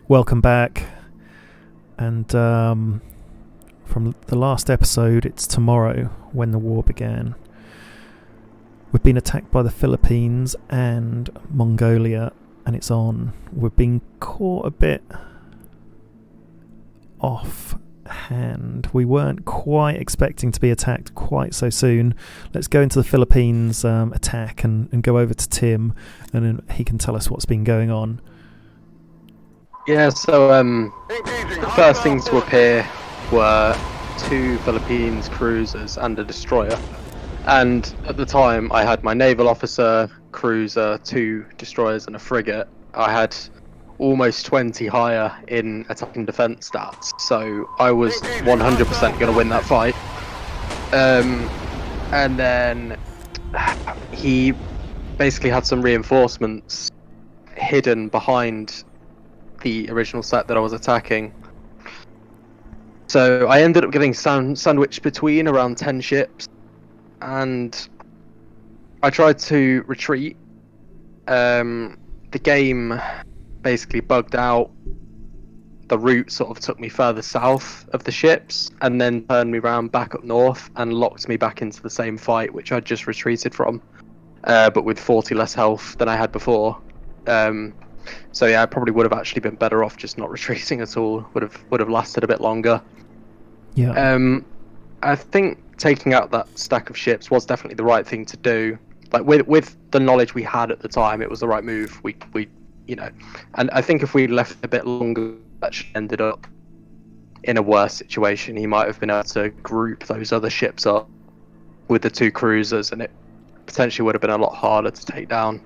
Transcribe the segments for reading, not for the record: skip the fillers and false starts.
Welcome back. And from the last episode, it's tomorrow when the war began. We've been attacked by the Philippines and Mongolia, and it's on. We've been caught a bit off hand. We weren't quite expecting to be attacked quite so soon. Let's go into the Philippines attack and go over to Tim, and then he can tell us what's been going on. Yeah, so the first things to appear were 2 Philippines cruisers and a destroyer. And at the time, I had my naval officer, cruiser, 2 destroyers and a frigate. I had almost 20 higher in attack and defense stats, so I was 100% going to win that fight. And then he basically had some reinforcements hidden behind the original set that I was attacking. So I ended up getting sandwiched between around 10 ships, and I tried to retreat. The game basically bugged out. The route sort of took me further south of the ships and then turned me around back up north and locked me back into the same fight which I'd just retreated from, but with 40 less health than I had before. So yeah, I probably would have actually been better off just not retreating at all. Would have lasted a bit longer. Yeah. I think taking out that stack of ships was definitely the right thing to do. Like with the knowledge we had at the time, it was the right move. We you know, and I think if we left a bit longer, actually ended up in a worse situation. He might have been able to group those other ships up with the 2 cruisers, and it potentially would have been a lot harder to take down.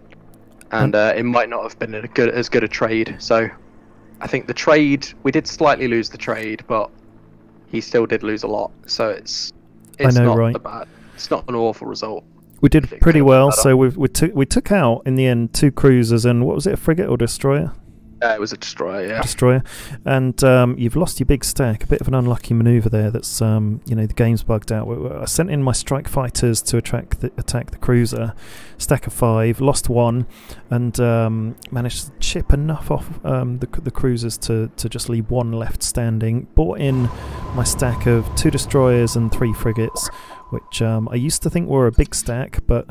And it might not have been as good a trade. So I think the trade, we did slightly lose the trade, but he still did lose a lot. So it's not right? bad. It's not an awful result. We did pretty well. So we took out in the end 2 cruisers and what was it, a frigate or destroyer? It was a destroyer, yeah. Destroyer, and you've lost your big stack. A bit of an unlucky manoeuvre there. That's you know, the game's bugged out. I sent in my strike fighters to attack the cruiser. Stack of 5, lost 1, and managed to chip enough off the cruisers to just leave 1 left standing. Bought in my stack of 2 destroyers and 3 frigates, which I used to think were a big stack, but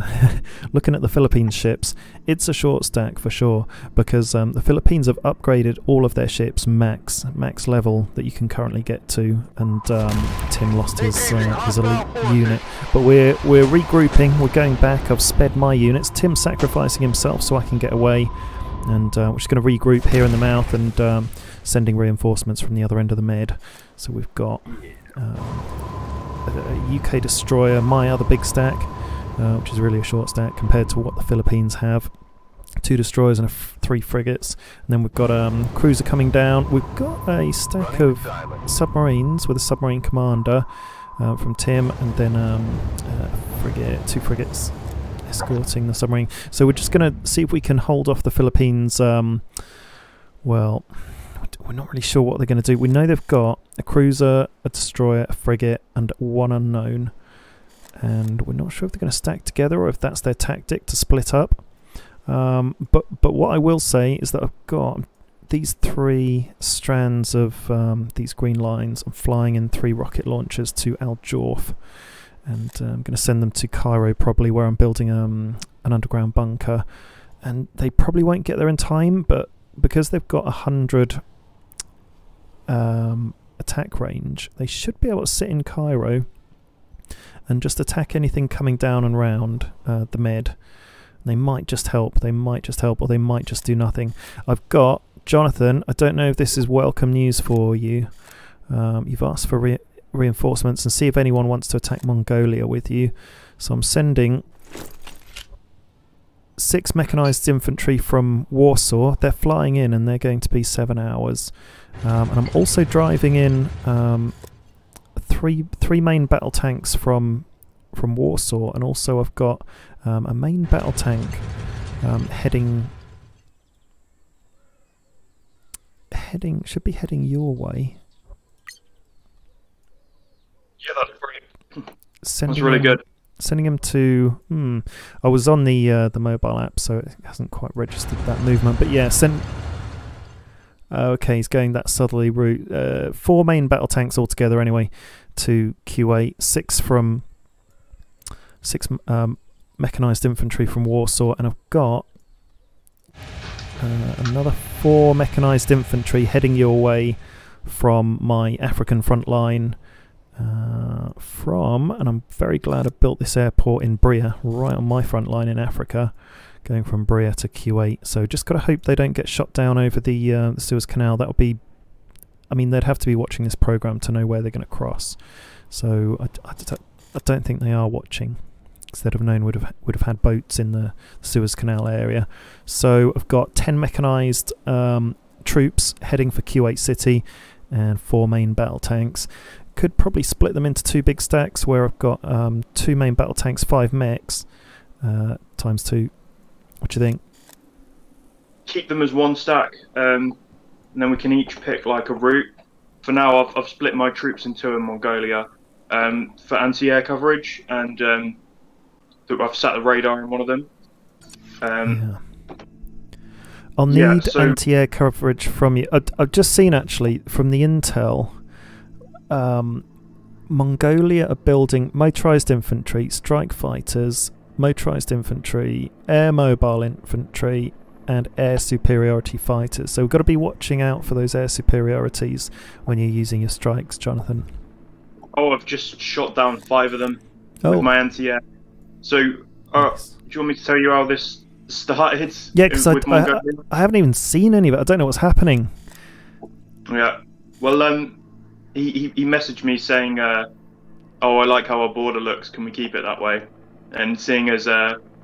looking at the Philippines ships, it's a short stack for sure, because the Philippines have upgraded all of their ships max level that you can currently get to, and Tim lost his elite unit. But we're regrouping, we're going back. I've sped my units, Tim's sacrificing himself so I can get away, and we're just going to regroup here in the mouth and sending reinforcements from the other end of the Med. So we've got a UK destroyer, my other big stack, which is really a short stack compared to what the Philippines have. 2 destroyers and 3 frigates, and then we've got a cruiser coming down. We've got a stack of submarines with a submarine commander from Tim, and then a frigate, 2 frigates escorting the submarine. So we're just going to see if we can hold off the Philippines. Well, we're not really sure what they're going to do. We know they've got a cruiser, a destroyer, a frigate, and 1 unknown. And we're not sure if they're going to stack together or if that's their tactic to split up. But what I will say is that I've got these 3 strands of these green lines. I'm flying in 3 rocket launchers to Al Jorf, and I'm going to send them to Cairo probably, where I'm building an underground bunker. And they probably won't get there in time, but because they've got 100 attack range, they should be able to sit in Cairo and just attack anything coming down and round the Med. They might just help, or they might just do nothing. I've got Jonathan. I don't know if this is welcome news for you. You've asked for reinforcements, and see if anyone wants to attack Mongolia with you. So I'm sending 6 mechanized infantry from Warsaw. They're flying in, and they're going to be 7 hours. And I'm also driving in three main battle tanks from Warsaw, and also I've got a main battle tank should be heading your way. Yeah, that's great. Sending That's really good. Sending him to... I was on the mobile app, so it hasn't quite registered that movement. But yeah, Okay, he's going that southerly route. 4 main battle tanks altogether, anyway, to Q8. 6 mechanised infantry from Warsaw, and I've got another 4 mechanised infantry heading your way from my African front line. And I'm very glad I built this airport in Bria, right on my front line in Africa, going from Bria to Q8. So just got to hope they don't get shot down over the Suez Canal. That would be, I mean, they'd have to be watching this program to know where they're going to cross. So I don't think they are watching. Instead of known, would have had boats in the Suez Canal area. So I've got 10 mechanised troops heading for Q8 City and 4 main battle tanks. Could probably split them into 2 big stacks where I've got 2 main battle tanks, 5 mechs, times 2. What do you think? Keep them as 1 stack, and then we can each pick like a route. For now, I've split my troops in 2 in Mongolia for anti-air coverage, and I've set a radar in one of them. Yeah. I'll need anti-air coverage from you. I've just seen, actually, from the intel, Mongolia are building motorised infantry, strike fighters, motorised infantry, air mobile infantry, and air superiority fighters. So we've got to be watching out for those air superiorities when you're using your strikes, Jonathan. Oh, I've just shot down 5 of them with my anti-air. So, Nice. do you want me to tell you how this started? Yeah, because I haven't even seen any of it. I don't know what's happening. Yeah. Well, he messaged me saying, "Oh, I like how our border looks. Can we keep it that way?" And seeing as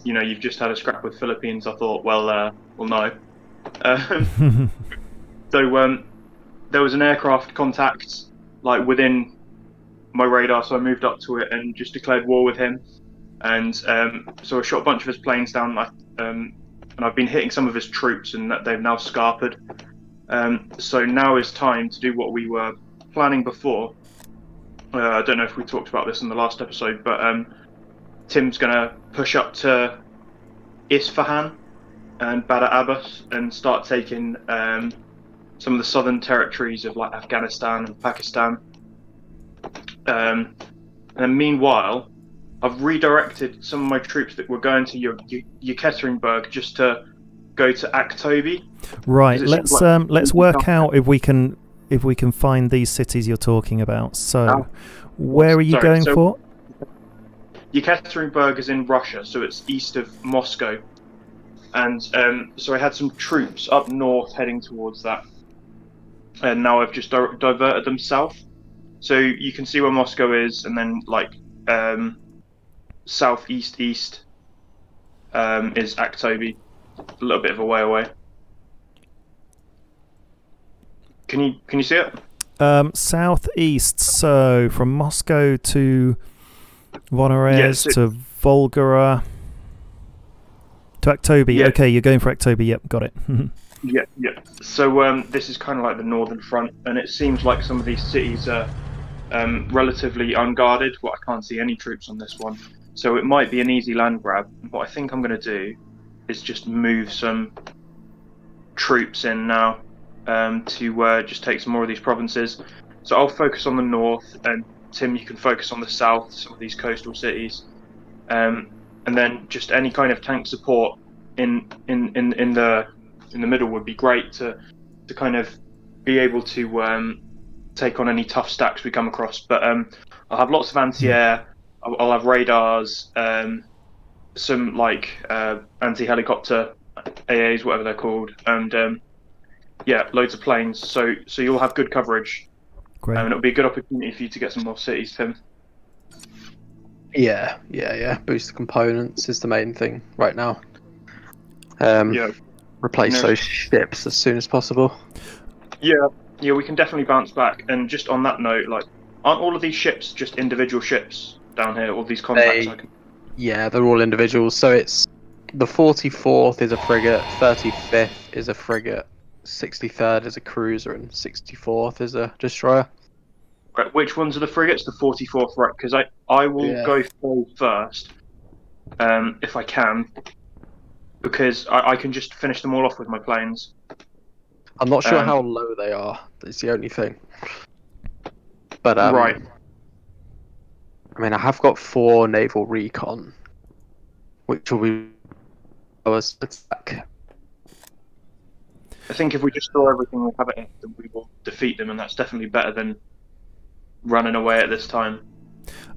you know, you've just had a scrap with Philippines, I thought, well, no. So there was an aircraft contact like within my radar, so I moved up to it and just declared war with him. And so I shot a bunch of his planes down, and I've been hitting some of his troops, and they've now scarpered. So now is time to do what we were planning before. I don't know if we talked about this in the last episode, but Tim's going to push up to Isfahan and Badr Abbas and start taking some of the southern territories of like Afghanistan and Pakistan. And then meanwhile, I've redirected some of my troops that were going to Yekaterinburg just to go to Aktobi. Right. Let's work out if we can find these cities you're talking about. So, where are you going for? Yekaterinburg is in Russia, so it's east of Moscow. And so I had some troops up north heading towards that, and now I've just diverted them south. So you can see where Moscow is, and then like southeast east is Aktobi, a little bit of a way away. Can you see it? Southeast, so from Moscow to Voronezh to Volgara to Aktobi. Yeah. Okay, you're going for Aktobi. Yep, got it. Yeah. So this is kind of like the northern front, and it seems like some of these cities are relatively unguarded. Well, I can't see any troops on this one, so it might be an easy land grab. What I think I'm going to do is just move some troops in now to just take some more of these provinces. So I'll focus on the north, and Tim, you can focus on the south, some of these coastal cities, and then just any kind of tank support in the middle would be great to kind of be able to take on any tough stacks we come across. But I'll have lots of anti-air. I'll have radars, some like anti-helicopter AAs, whatever they're called, and yeah, loads of planes. So you'll have good coverage. Great. And it'll be a good opportunity for you to get some more cities, Tim. Yeah. Boost the components is the main thing right now. Replace those ships as soon as possible. Yeah, we can definitely bounce back. And just on that note, like, aren't all of these ships just individual ships down here? All these contacts? Yeah, they're all individuals. So it's the 44th is a frigate, 35th is a frigate, 63rd is a cruiser, and 64th is a destroyer. Right, which ones are the frigates? The 44th, right? Because I will go first, if I can, because I can just finish them all off with my planes. I'm not sure how low they are. That's the only thing. But right. I mean, I have got 4 naval recon, which will be our attack. I think if we just throw everything we have at them, we will defeat them, and that's definitely better than running away at this time.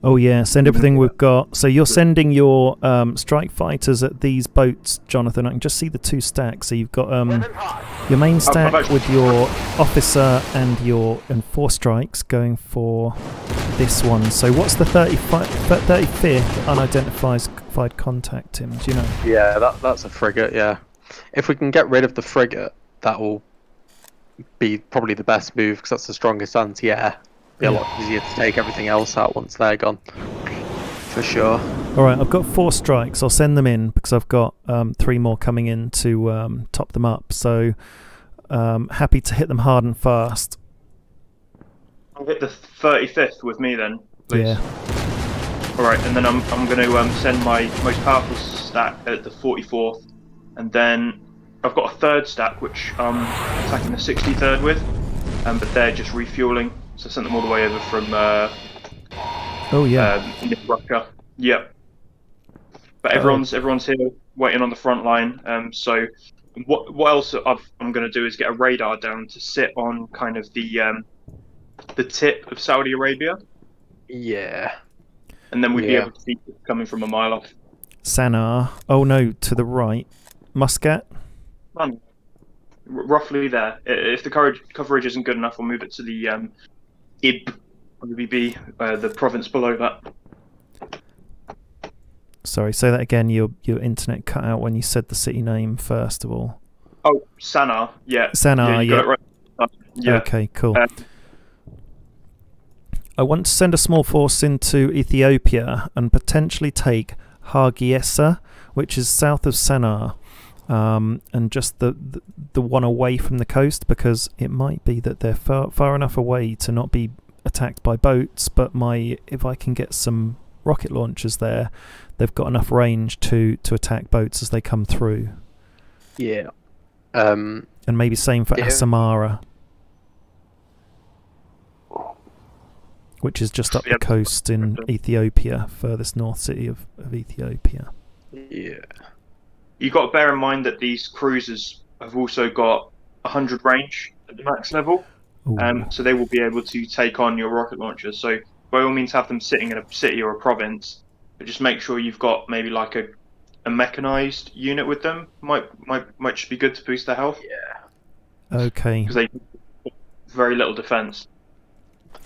Oh yeah, send everything we've got. So you're sending your strike fighters at these boats, Jonathan. I can just see the 2 stacks. So you've got your main stack with your officer and 4 strikes going for this one. So what's the 35th unidentified contact, Tim? Do you know? Yeah, that's a frigate. Yeah, if we can get rid of the frigate, that will be probably the best move because that's the strongest anti-air. Be a lot easier to take everything else out once they're gone, for sure. Alright, I've got 4 strikes. I'll send them in because I've got 3 more coming in to top them up. So happy to hit them hard and fast. I'll hit the 35th with me then, please. Yeah. Alright, and then I'm going to send my most powerful stack at the 44th, and then I've got a 3rd stack which I'm attacking the 63rd with, but they're just refueling. So I sent them all the way over from Russia. Yep. But everyone's here waiting on the front line. So what else I'm going to do is get a radar down to sit on kind of the tip of Saudi Arabia. Yeah. And then we'd be able to see it coming from a mile off. Sana'a. Oh no, to the right. Muscat. Roughly there. If the coverage isn't good enough, we'll move it to the IB, the province below that. Sorry, say that again. Your internet cut out when you said the city name first of all. Oh, Sana'a. Yeah. Sana'a. You got it right. Yeah. Okay, cool. I want to send a small force into Ethiopia and potentially take Hargeisa, which is south of Sana'a. And just the one away from the coast, because it might be that they're far enough away to not be attacked by boats, but if I can get some rocket launchers there, they've got enough range to attack boats as they come through. Yeah. And maybe same for Asamara, which is just up the coast in Ethiopia, furthest north city of Ethiopia. Yeah. You've got to bear in mind that these cruisers have also got 100 range at the max level, so they will be able to take on your rocket launchers. So by all means have them sitting in a city or a province, but just make sure you've got maybe like a mechanized unit with them. Might just be good to boost their health. Yeah. Okay. Because they do very little defense.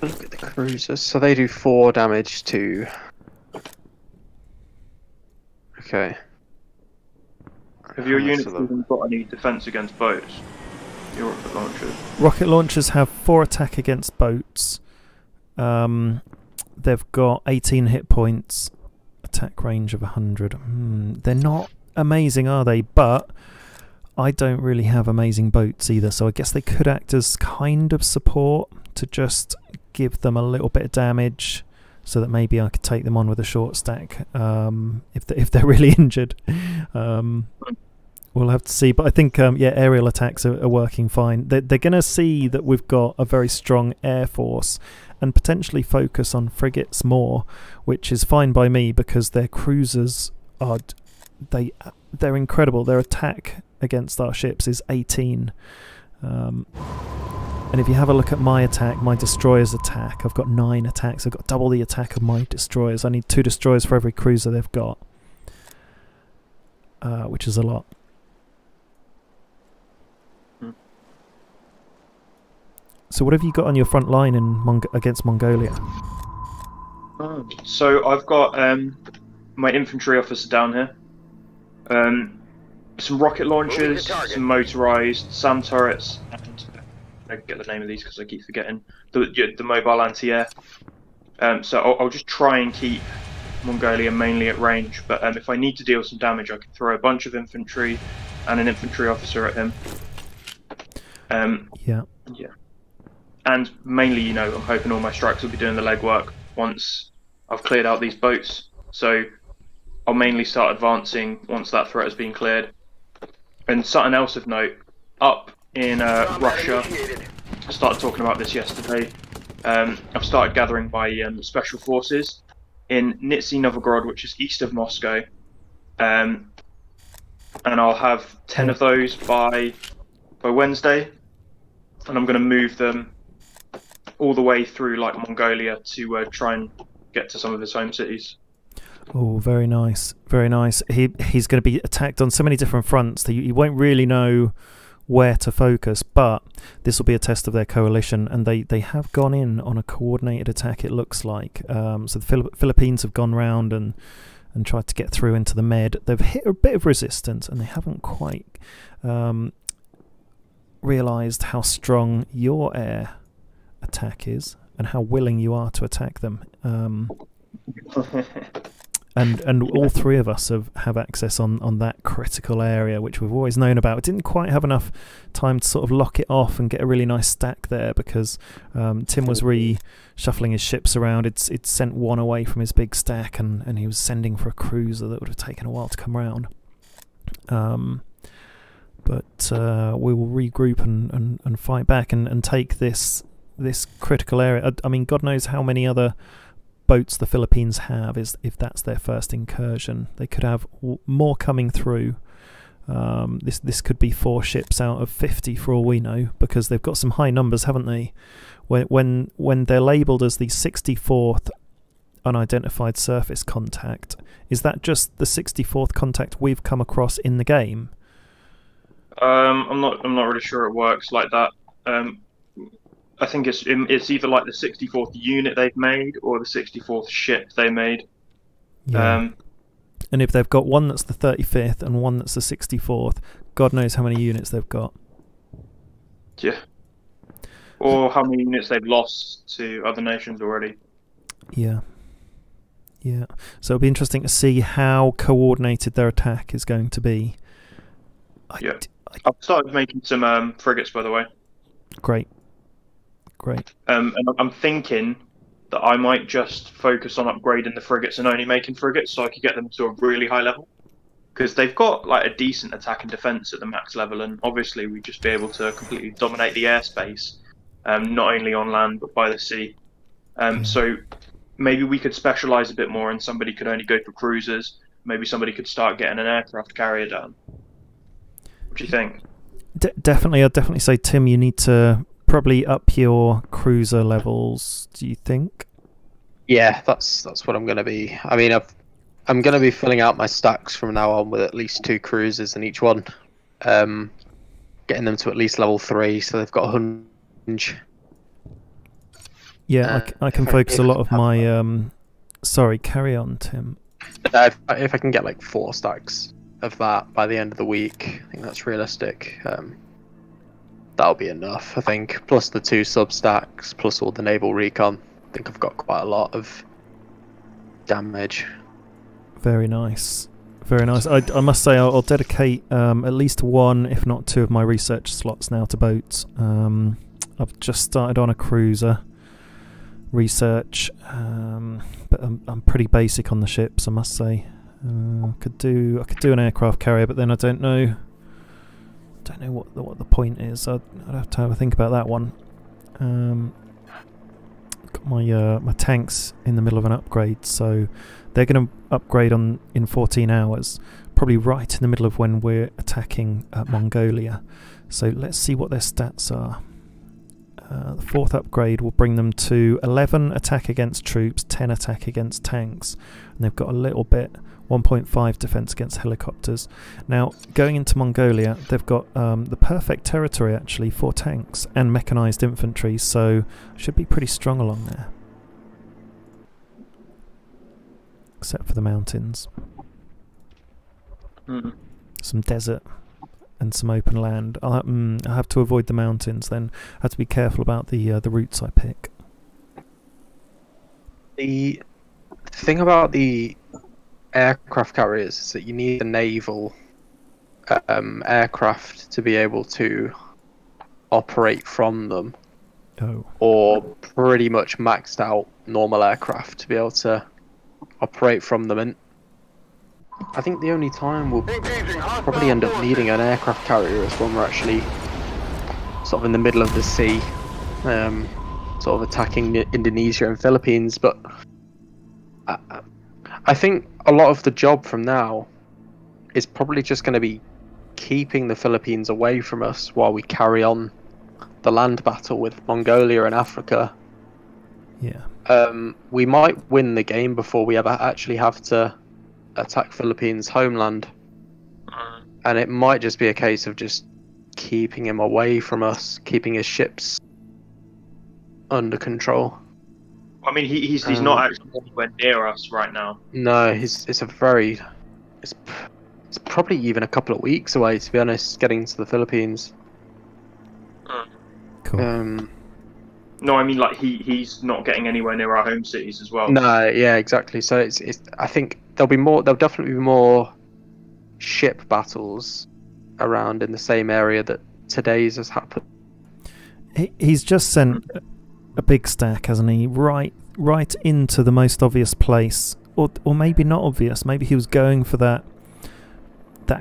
Look at the cruisers. So they do 4 damage to... Okay. Have your units even got any defense against boats? Your rocket launchers. Rocket launchers have 4 attack against boats. They've got 18 hit points, attack range of 100. They're not amazing, are they? But I don't really have amazing boats either, so I guess they could act as kind of support to just give them a little bit of damage, so that maybe I could take them on with a short stack if they're really injured. We'll have to see, but I think aerial attacks are working fine. They're going to see that we've got a very strong air force and potentially focus on frigates more, which is fine by me because their cruisers they're incredible. Their attack against our ships is 18. And if you have a look at my attack, my destroyers attack, I've got 9 attacks. I've got double the attack of my destroyers. I need 2 destroyers for every cruiser they've got, which is a lot. So what have you got on your front line against Mongolia? So I've got my infantry officer down here. Some rocket launchers, some motorized SAM turrets, and I get the name of these because I keep forgetting the mobile anti-air. So I'll just try and keep Mongolia mainly at range, but if I need to deal some damage, I can throw a bunch of infantry and an infantry officer at him. Yeah. And mainly, I'm hoping all my strikes will be doing the legwork once I've cleared out these boats. So I'll mainly start advancing once that threat has been cleared. And something else of note, up in Russia. I started talking about this yesterday. I've started gathering my special forces in Nizhny Novgorod, which is east of Moscow, and I'll have 10 of those by Wednesday, and I'm going to move them all the way through like Mongolia to try and get to some of his home cities. Oh, very nice, very nice. He's going to be attacked on so many different fronts that you won't really know where to focus, but this will be a test of their coalition, and they have gone in on a coordinated attack, it looks like. So the Philippines have gone round and tried to get through into the Med. They've hit a bit of resistance, and they haven't quite realised how strong your air attack is and how willing you are to attack them. And all three of us have access on that critical area, which we've always known about. It didn't quite have enough time to sort of lock it off and get a really nice stack there, because Tim was reshuffling his ships around. It's sent one away from his big stack, and he was sending for a cruiser that would have taken a while to come round. But we will regroup and fight back and take this critical area. I mean, God knows how many other boats the Philippines have, if that's their first incursion. They could have more coming through. This could be 4 ships out of 50 for all we know, because they've got some high numbers, haven't they? When they're labelled as the 64th unidentified surface contact, is that just the 64th contact we've come across in the game? I'm not really sure it works like that. I think it's either like the 64th unit they've made or the 64th ship they made. Yeah. And if they've got one that's the 35th and one that's the 64th, God knows how many units they've got. Yeah. Or how many units they've lost to other nations already. Yeah. Yeah. So it'll be interesting to see how coordinated their attack is going to be. I've started making some frigates, by the way. Great. And I'm thinking that I might just focus on upgrading the frigates and only making frigates, so I could get them to a really high level. Because they've got like a decent attack and defense at the max level, and obviously we'd just be able to completely dominate the airspace, not only on land but by the sea. So maybe we could specialize a bit more, and somebody could only go for cruisers. Maybe somebody could start getting an aircraft carrier down. What do you think? Definitely, I'd definitely say, Tim, you need to probably up your cruiser levels, do you think? Yeah, that's what I'm going to be. I mean, I'm going to be filling out my stacks from now on with at least 2 cruisers in each one, getting them to at least level 3, so they've got a hunch. Yeah, I can focus a lot of my. Sorry, carry on, Tim. If I can get like 4 stacks of that by the end of the week, I think that's realistic. That'll be enough, I think. Plus the 2 sub stacks, plus all the naval recon. I think I've got quite a lot of damage. Very nice. Very nice. I must say I'll dedicate at least 1, if not 2, of my research slots now to boats. I've just started on a cruiser research, but I'm pretty basic on the ships, I must say. I could do an aircraft carrier, but then I don't know what the point is. I'd have to have a think about that one. Got my tanks in the middle of an upgrade, so they're going to upgrade in 14 hours, probably right in the middle of when we're attacking Mongolia. So let's see what their stats are. The 4th upgrade will bring them to 11 attack against troops, 10 attack against tanks, and they've got a little bit 1.5 defense against helicopters. Now, going into Mongolia, they've got the perfect territory actually for tanks and mechanized infantry, so should be pretty strong along there. Except for the mountains. Some desert and some open land. I'll have to avoid the mountains then. I have to be careful about the routes I pick. The thing about the aircraft carriers is that you need a naval aircraft to be able to operate from them. Or pretty much maxed out normal aircraft to be able to operate from them. And I think the only time we'll probably end up needing an aircraft carrier is when we're actually sort of in the middle of the sea, sort of attacking Indonesia and Philippines. But I think a lot of the job from now is probably just going to be keeping the Philippines away from us while we carry on the land battle with Mongolia and Africa. Yeah. We might win the game before we ever actually have to attack Philippines homeland, and it might just be a case of just keeping him away from us, keeping his ships under control. I mean, he's not actually anywhere near us right now. No, it's probably even a couple of weeks away, to be honest, getting to the Philippines. Cool. No, I mean, like, he's not getting anywhere near our home cities as well. No, yeah, exactly. So it's I think there'll definitely be more ship battles around in the same area that today's has happened. He's just sent a big stack, hasn't he? Right into the most obvious place, or maybe not obvious. Maybe he was going for that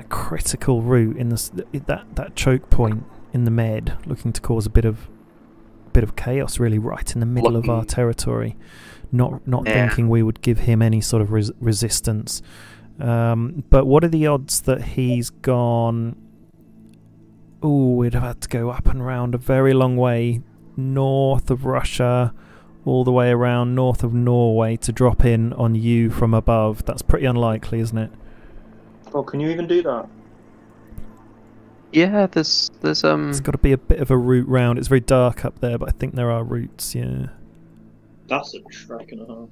critical route in that choke point in the Med, looking to cause a bit of chaos, really, right in the middle of our territory. Not thinking we would give him any sort of resistance. But what are the odds that he's gone? Oh, we'd have had to go up and round a very long way north of Russia, all the way around north of Norway to drop in on you from above. That's pretty unlikely, isn't it? Oh, can you even do that? Yeah, there's It's got to be a bit of a route round. It's very dark up there, but I think there are routes. Yeah. That's a trek and a half.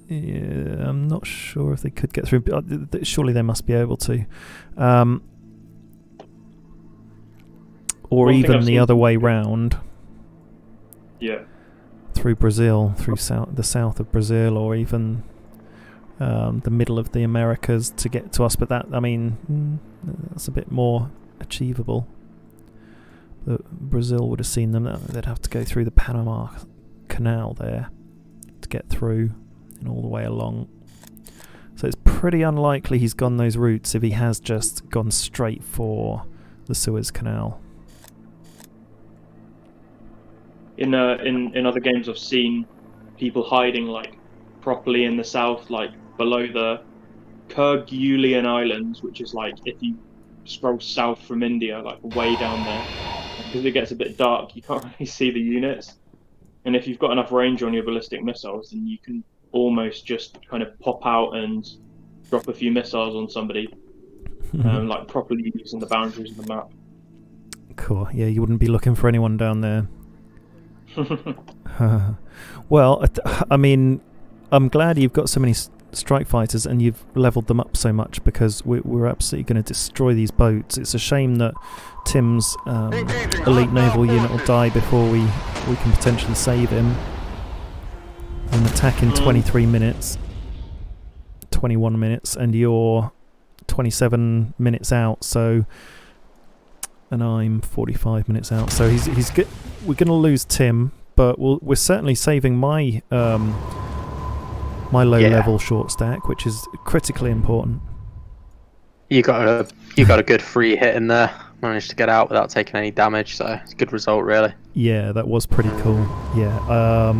Yeah, I'm not sure if they could get through, but surely they must be able to. Or even the other way round. Yeah. Through Brazil, through the south of Brazil, or even the middle of the Americas to get to us. But that, I mean, that's a bit more achievable. Brazil would have seen them. They'd have to go through the Panama Canal there to get through and all the way along. So it's pretty unlikely he's gone those routes if he has just gone straight for the Suez Canal. In other games, I've seen people hiding like properly in the south, like below the Kerguelen Islands, which is like if you scroll south from India, like way down there, because it gets a bit dark, you can't really see the units. And if you've got enough range on your ballistic missiles, then you can almost just kind of pop out and drop a few missiles on somebody, like properly using the boundaries of the map. Cool. Yeah, you wouldn't be looking for anyone down there. Well, I mean, I'm glad you've got so many strike fighters and you've leveled them up so much, because we're absolutely going to destroy these boats. It's a shame that Tim's elite naval unit will die before we can potentially save him. An attack in 23 minutes, 21 minutes, and you're 27 minutes out. So, and I'm 45 minutes out. So he's good. We're going to lose Tim, but we're certainly saving my my low-level short stack, which is critically important. You got a good free hit in there. Managed to get out without taking any damage, so it's a good result, really. Yeah, that was pretty cool. Yeah,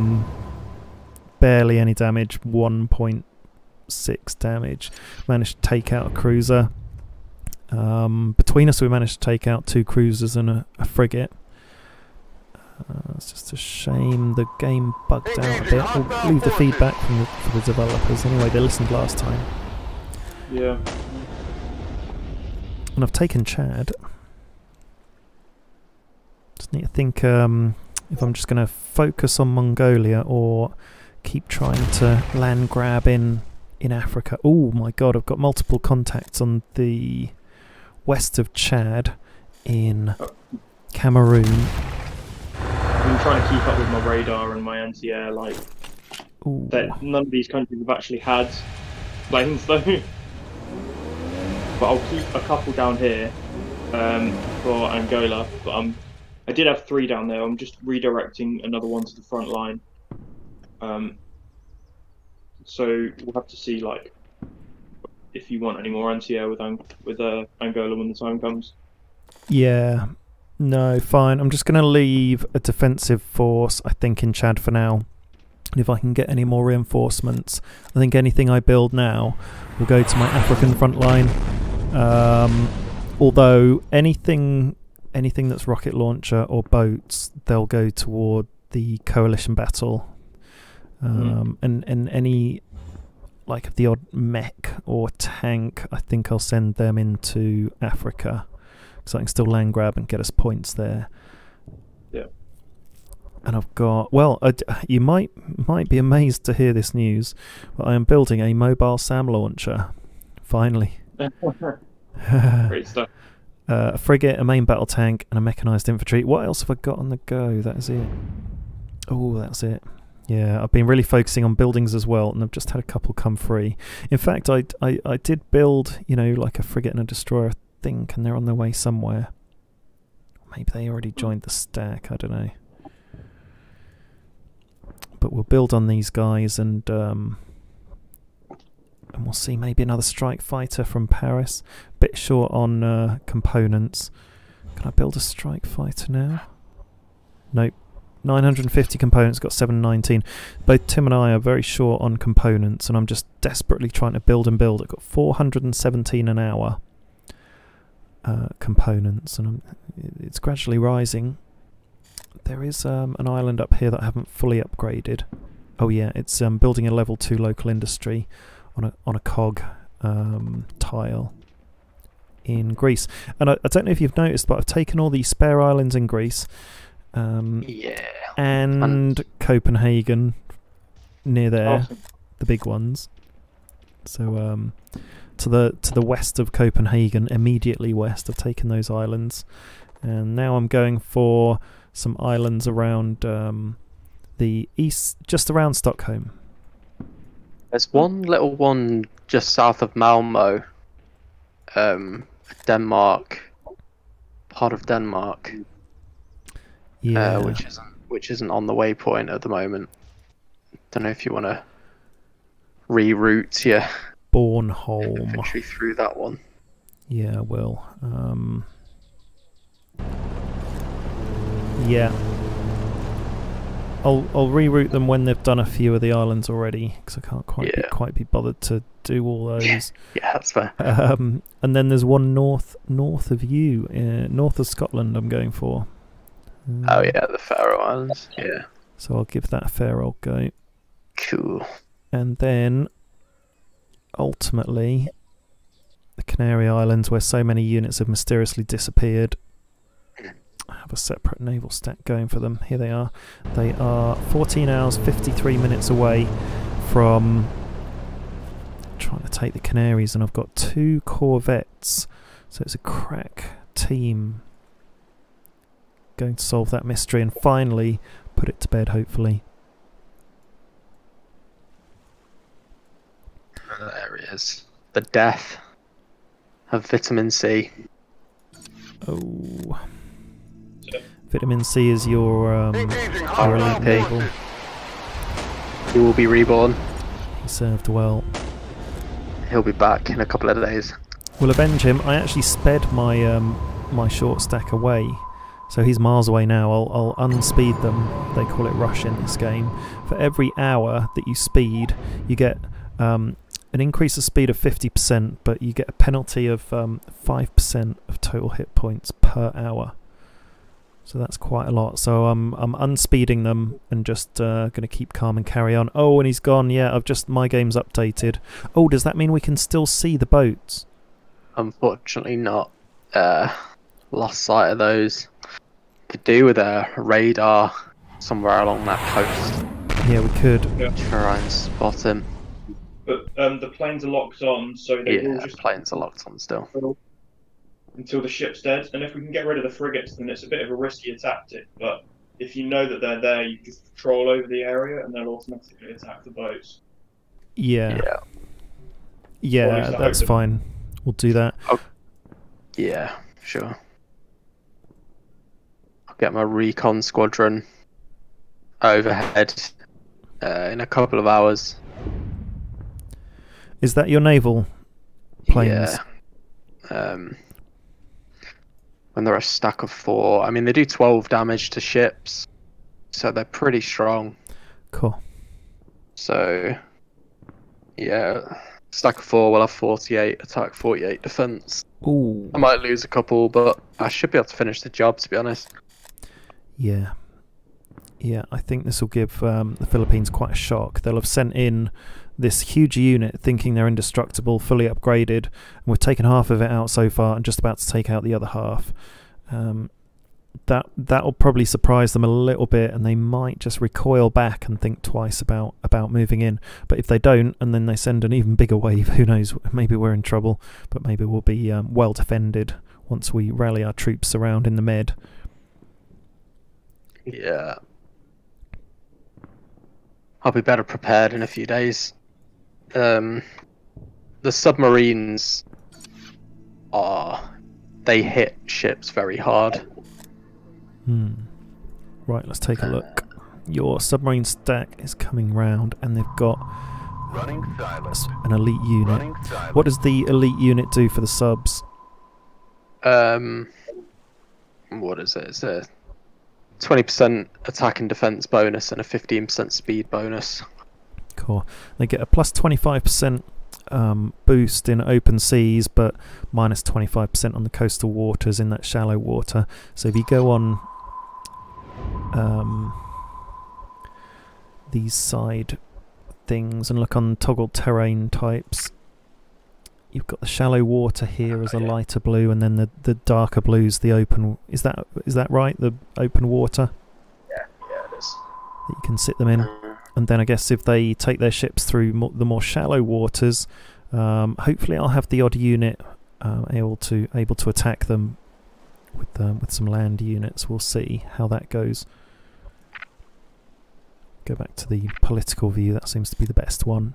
barely any damage, 1.6 damage. Managed to take out a cruiser. Between us, we managed to take out 2 cruisers and a frigate. It's just a shame the game bugged out a bit. We'll leave the feedback for the developers. Anyway, they listened last time. Yeah. And I've taken Chad. Just need to think if I'm just going to focus on Mongolia or keep trying to land grab in Africa. Oh my god, I've got multiple contacts on the west of Chad in Cameroon. I'm trying to keep up with my radar and my anti-air, like that. None of these countries have actually had planes though. But I'll keep a couple down here for Angola. But I did have 3 down there. I'm just redirecting another one to the front line. So we'll have to see, like, if you want any more anti-air with Angola when the time comes. Yeah. No, fine. I'm just going to leave a defensive force, I think, in Chad for now. And if I can get any more reinforcements, I think anything I build now will go to my African front line. Although anything that's rocket launcher or boats, they'll go toward the coalition battle. And any, like, the odd mech or tank, I think I'll send them into Africa. So I can still land grab and get us points there. Yeah. And I've got, well, you might be amazed to hear this news, but I am building a mobile SAM launcher. Finally. Great stuff. A frigate, a main battle tank, and a mechanised infantry. What else have I got on the go? That is it. Oh, that's it. Yeah, I've been really focusing on buildings as well, and I've just had a couple come free. In fact, I did build, like a frigate and a destroyer, I think, and they're on their way somewhere. Maybe they already joined the stack, I don't know. But we'll build on these guys, and we'll see maybe another strike fighter from Paris. Bit short on components. Can I build a strike fighter now? Nope. 950 components, got 719. Both Tim and I are very short on components, and I'm just desperately trying to build and build. I've got 417 an hour components, and it's gradually rising. There is an island up here that I haven't fully upgraded. Oh yeah, it's building a level 2 local industry on a cog tile in Greece. And I don't know if you've noticed, but I've taken all these spare islands in Greece. And Copenhagen near there, awesome. The big ones. So to the west of Copenhagen, immediately west, I've taken those islands, and now I'm going for some islands around the east, just around Stockholm. There's one little one just south of Malmo, Denmark, part of Denmark. Yeah, which isn't on the waypoint at the moment. Don't know if you want to reroute your Bornholm infantry through that one. Yeah, I will. Yeah, I'll reroute them when they've done a few of the islands already, because I can't quite be bothered to do all those. Yeah, that's fair. And then there's one north of you, north of Scotland. I'm going for. Oh yeah, the Faroe Islands. Yeah. So I'll give that a fair old go. Cool. And then, ultimately, the Canary Islands, where so many units have mysteriously disappeared. I have a separate naval stack going for them. Here they are. They are 14 hours, 53 minutes away from trying to take the Canaries, and I've got 2 corvettes. So it's a crack team going to solve that mystery and finally put it to bed, hopefully. There he is. The death of vitamin C. Oh. Vitamin C is your elite naval. He will be reborn. He served well. He'll be back in a couple of days. We'll avenge him. I actually sped my my short stack away, so he's miles away now. I'll unspeed them. They call it rush in this game. For every hour that you speed, you get an increase of speed of 50%, but you get a penalty of 5% of total hit points per hour. So that's quite a lot. So I'm unspeeding them and just going to keep calm and carry on. Oh, and he's gone. Yeah, my game's updated. Oh, does that mean we can still see the boats? Unfortunately not. Lost sight of those. Could do with a radar somewhere along that coast. Yeah, we could. Yeah. Try and spot him. But the planes are locked on, so they will just planes are locked on still. Until the ship's dead. And if we can get rid of the frigates, then it's a bit of a riskier tactic. But if you know that they're there, you just patrol over the area and they'll automatically attack the boats. Yeah. Yeah, that's fine. We'll do that. Oh. Yeah, sure. I'll get my recon squadron overhead in a couple of hours. Is that your naval planes? Yeah. when they're a stack of 4. I mean, they do 12 damage to ships, so they're pretty strong. Cool. So, yeah, stack of 4 will have 48 attack, 48 defense. Ooh. I might lose a couple, but I should be able to finish the job, to be honest. Yeah. Yeah, I think this will give the Philippines quite a shock. They'll have sent in this huge unit thinking they're indestructible, fully upgraded, and we've taken half of it out so far and just about to take out the other half. That'll probably surprise them a little bit, and they might just recoil back and think twice about moving in. But if they don't, and then they send an even bigger wave, who knows, maybe we're in trouble, but maybe we'll be well defended once we rally our troops around in the Med. Yeah. I'll be better prepared in a few days. The submarines they hit ships very hard. Right, let's take a look. Your submarine stack is coming round, and they've got an elite unit. What does the elite unit do for the subs? What is it? It's a 20% attack and defense bonus and a 15% speed bonus. Cool. They get a plus 25% boost in open seas, but minus 25% on the coastal waters in that shallow water. So if you go on these side things and look on toggle terrain types, you've got the shallow water here as a lighter blue, and then the darker blue's the open. Is that right? The open water? Yeah, it is. That you can sit them in. And then I guess if they take their ships through the more shallow waters, hopefully I'll have the odd unit able to attack them with some land units. We'll see how that goes. Go back to the political view. That seems to be the best one.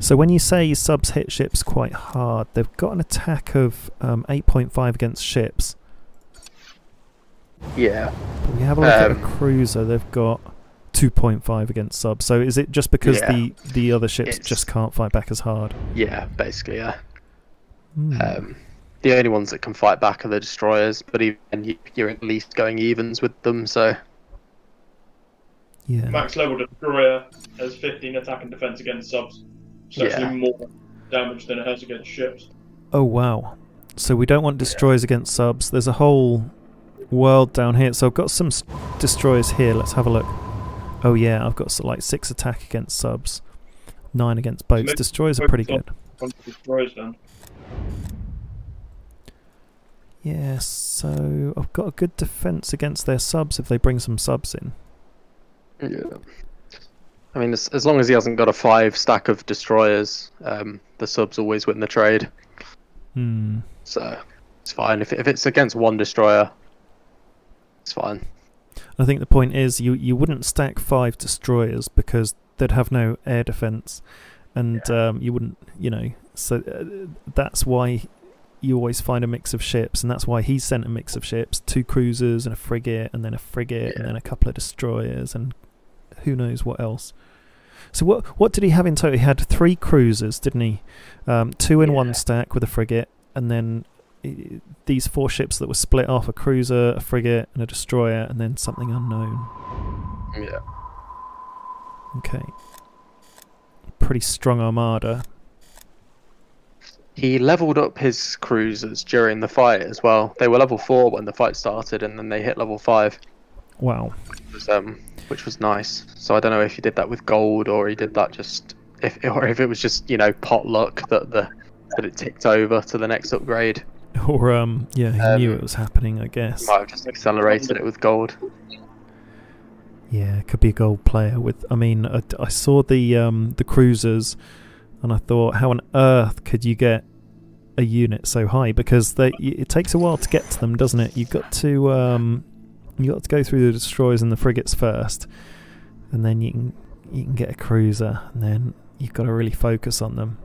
So when you say subs hit ships quite hard, they've got an attack of 8.5 against ships. Yeah. But we have a look at a cruiser. They've got 2.5 against subs. So is it just because the other ships just can't fight back as hard? Yeah, basically, yeah. The only ones that can fight back are the destroyers, but even you're at least going evens with them, so... Yeah. Max level destroyer has 15 attack and defense against subs. So actually more damage than it has against ships. Oh wow. So we don't want destroyers against subs. There's a whole world down here. So I've got some destroyers here. Let's have a look. Oh yeah, I've got like 6 attack against subs, 9 against boats. So destroyers are pretty good. Destroyers then. Yeah, so I've got a good defense against their subs if they bring some subs in. Yeah. I mean, as long as he hasn't got a 5 stack of destroyers, the subs always win the trade. So it's fine. If it's against 1 destroyer, it's fine. I think the point is you wouldn't stack 5 destroyers because they'd have no air defense, and you wouldn't, so that's why you always find a mix of ships, and that's why he sent a mix of ships: 2 cruisers and a frigate, and then a frigate, and then a couple of destroyers, and who knows what else. So what did he have in total? He had 3 cruisers, didn't he? 2 in one stack with a frigate, and then these 4 ships that were split off: a cruiser, a frigate, and a destroyer, and then something unknown. Yeah. Okay. Pretty strong armada. He leveled up his cruisers during the fight as well. They were level 4 when the fight started, and then they hit level 5. Wow. Which was nice. So I don't know if he did that with gold, or he did that just if it was just pot luck that it ticked over to the next upgrade. Or he knew it was happening, I guess. Might have just accelerated it with gold. Yeah, it could be a gold player with. I mean, I saw the cruisers, and I thought, how on earth could you get a unit so high? Because it takes a while to get to them, doesn't it? You've got to go through the destroyers and the frigates first, and then you can get a cruiser, and then you've got to really focus on them.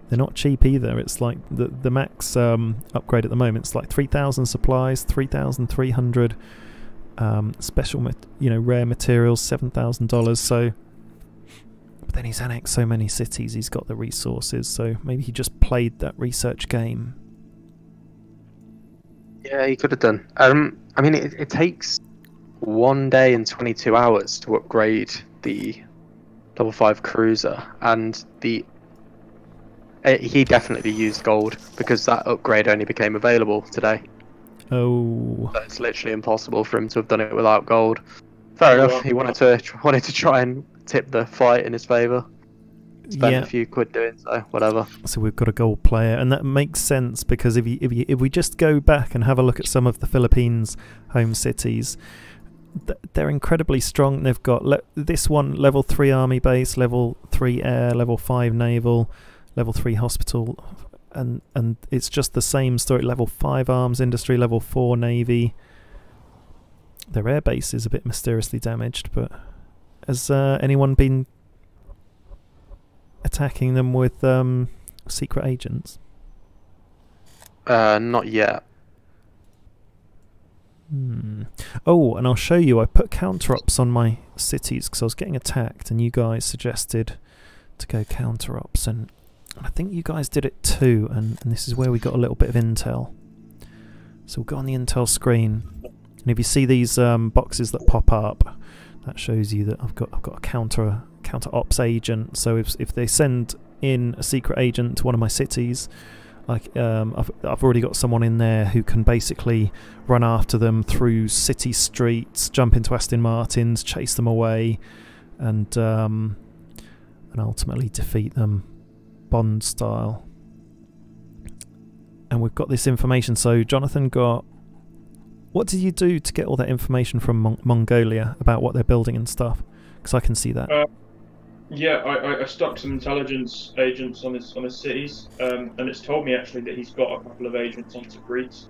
They're not cheap either. It's like the max upgrade at the moment. It's like 3,000 supplies, 3,300 special, rare materials, $7,000. So, but then he's annexed so many cities. He's got the resources. So maybe he just played that research game. Yeah, he could have done. I mean, it takes 1 day and 22 hours to upgrade the level 5 cruiser, and he definitely used gold because that upgrade only became available today. Oh. So it's literally impossible for him to have done it without gold. Fair enough. He wanted to try and tip the fight in his favour. Spent a few quid doing so. Whatever. So we've got a gold player, and that makes sense because if we just go back and have a look at some of the Philippines home cities, they're incredibly strong. They've got this one level 3 army base, level 3 air, level 5 naval, level 3 hospital, and it's just the same story. Level 5 arms industry, level 4 navy. Their air base is a bit mysteriously damaged, but has anyone been attacking them with secret agents? Not yet. Oh, and I'll show you. I put counter-ops on my cities because I was getting attacked, and you guys suggested to go counter-ops, and I think you guys did it too, and this is where we got a little bit of intel. So we'll go on the intel screen, and if you see these boxes that pop up, that shows you that I've got a counter ops agent. So if they send in a secret agent to one of my cities, like I've already got someone in there who can basically run after them through city streets, jump into Aston Martins, chase them away, and ultimately defeat them Bond style. And we've got this information. So Jonathan got... What did you do to get all that information from Mongolia about what they're building and stuff? Because I can see that. Yeah, I stuck some intelligence agents on his cities, and it's told me actually that he's got a couple of agents on Tabriz.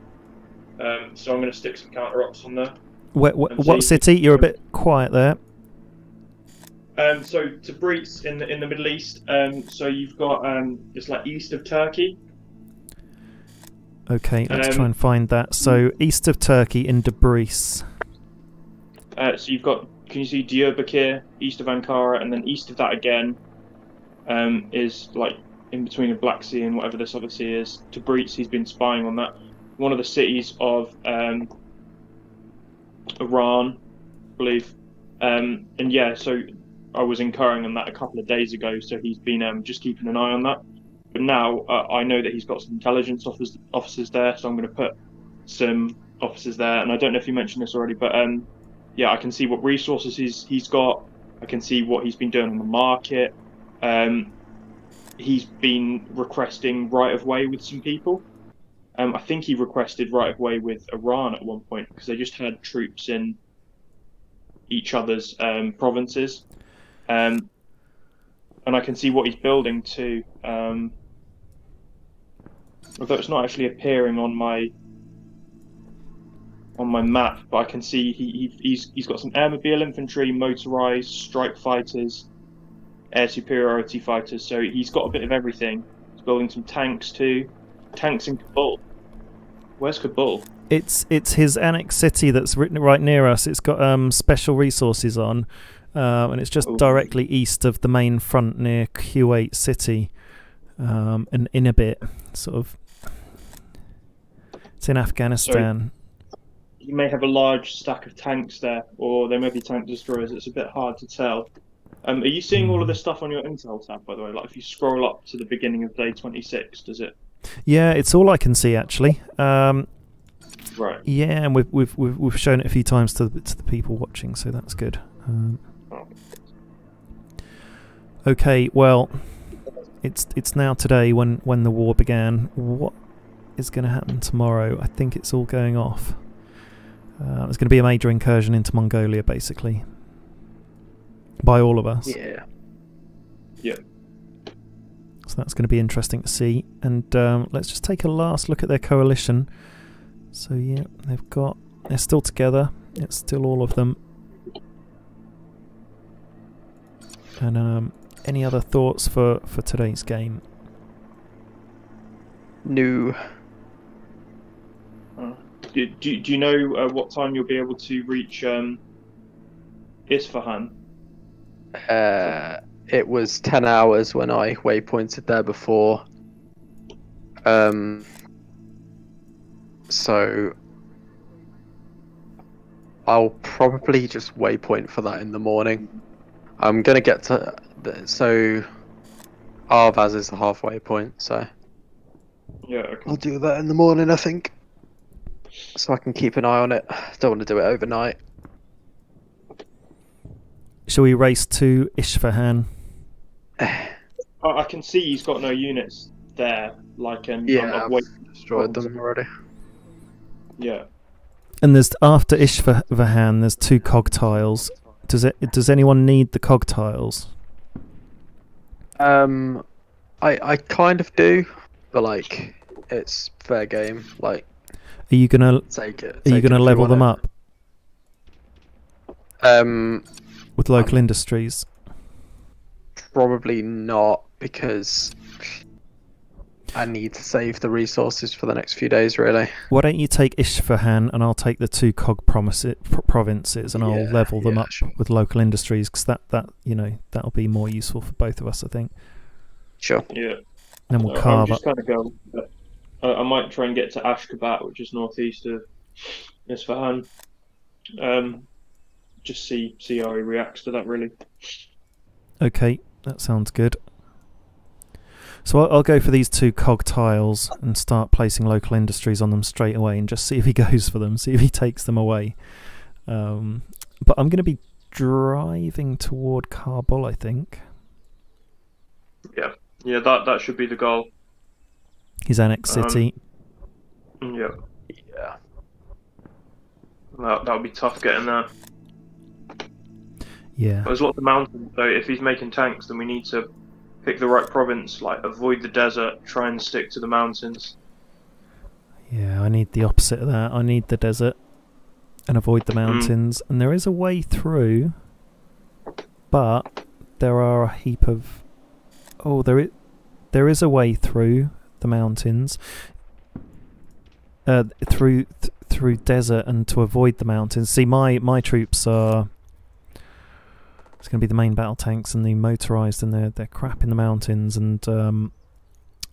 So I'm going to stick some counter ops on there. What city? You're a bit quiet there. So Tabriz in the Middle East. So you've got it's like east of Turkey. Okay, let's try and find that. So east of Turkey in Debris. So you've got, can you see Diyarbakir, east of Ankara, and then east of that again is like in between the Black Sea and whatever this other sea is. Tabriz, he's been spying on that. One of the cities of Iran, I believe. And yeah, so I was incurring on that a couple of days ago, so he's been just keeping an eye on that. But now I know that he's got some intelligence officers there, so I'm going to put some officers there. And I don't know if you mentioned this already, but yeah, I can see what resources he's got. I can see what he's been doing on the market. He's been requesting right-of-way with some people. I think he requested right-of-way with Iran at one point because they just had troops in each other's provinces. And I can see what he's building too. Although it's not actually appearing on my map, but I can see he's got some airmobile infantry, motorized strike fighters, air superiority fighters. So he's got a bit of everything. He's building some tanks too. Tanks in Kabul. Where's Kabul? It's his annex city that's written right near us. It's got special resources on, and it's just directly east of the main front near Kuwait city, and in a bit, sort of. It's in Afghanistan. So he may have a large stack of tanks there, or they may be tank destroyers. It's a bit hard to tell. Are you seeing all of this stuff on your intel tab, by the way? Like if you scroll up to the beginning of day 26, does it? Yeah, it's all I can see actually. Right. Yeah, and we've shown it a few times to the people watching, so that's good. Okay, well, it's now today when the war began. What is going to happen tomorrow? I think it's all going off. There's going to be a major incursion into Mongolia, basically, by all of us. Yeah. Yeah. So that's going to be interesting to see. And let's just take a last look at their coalition. So yeah, they're still together. It's still all of them. And any other thoughts for today's game? No. Do you know what time you'll be able to reach Isfahan? It was 10 hours when I waypointed there before. So I'll probably just waypoint for that in the morning. I'm gonna get to so Arvaz is the halfway point, so Yeah. Okay. I'll do that in the morning, I think, so I can keep an eye on it. Don't want to do it overnight. Shall we race to Isfahan? I can see he's got no units there. Like, and Yeah, I've destroyed them already. Yeah. And there's after Isfahan, there's 2 cog tiles. Does anyone need the cog tiles? I kind of do, but like it's fair game. Like, Are you gonna take it. Are you gonna level them up Um, with local industries? probably not, because I need to save the resources for the next few days, really. Why don't you take Isfahan and I'll take the 2 cog provinces and I'll level them up sure. with local industries, because that you know, that'll be more useful for both of us, I think. Sure. Yeah. And then we'll I'm carve just up. kind of going. I might try and get to Ashgabat, which is northeast of Isfahan. Just see how he reacts to that, really. Okay, that sounds good. So I'll go for these 2 cog tiles and start placing local industries on them straight away and just see if he goes for them, see if he takes them away. But I'm going to be driving toward Kabul, I think. Yeah, that should be the goal. His annexed city. Yeah. Yeah. That would be tough getting there. Yeah. There's lots of mountains, so if he's making tanks, then we need to pick the right province, like avoid the desert, try and stick to the mountains. Yeah, I need the opposite of that. I need the desert and avoid the mountains. And there is a way through, but there are a heap of... Oh, there is a way through the mountains, through desert, and to avoid the mountains. See, my troops are... It's going to be the main battle tanks and the motorized, and they're crap in the mountains, and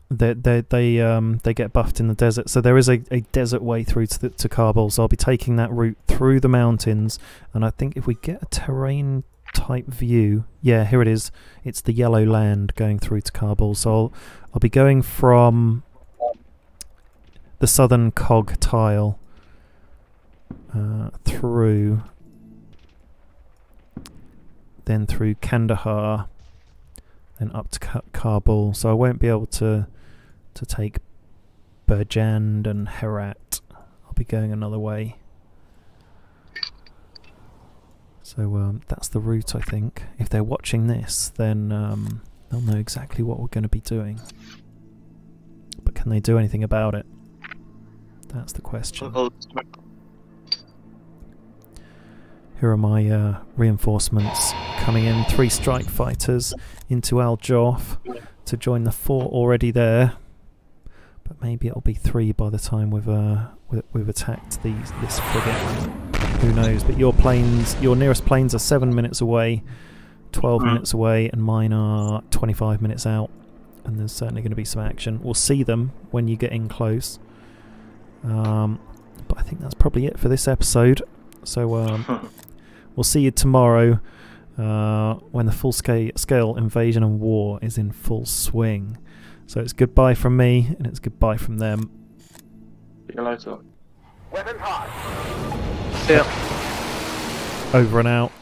they get buffed in the desert. So there is a desert way through to Kabul. So I'll be taking that route through the mountains, and I think if we get a terrain type view, yeah, here it is. It's the yellow land going through to Kabul. So I'll be going from the southern cog tile through. Then through Kandahar, then up to Kabul. So I won't be able to take Burjand and Herat. I'll be going another way. So that's the route, I think. If they're watching this, then they'll know exactly what we're going to be doing. But can they do anything about it? That's the question. Here are my reinforcements coming in. 3 strike fighters into Al Joff to join the 4 already there. But maybe it'll be 3 by the time we've attacked this frigate. Who knows? But your nearest planes are 7 minutes away, 12 minutes away, and mine are 25 minutes out. And there's certainly going to be some action. We'll see them when you get in close. But I think that's probably it for this episode. So we'll see you tomorrow when the full-scale invasion and war is in full swing. So it's goodbye from me, and it's goodbye from them. See you later. Yeah. Over and out.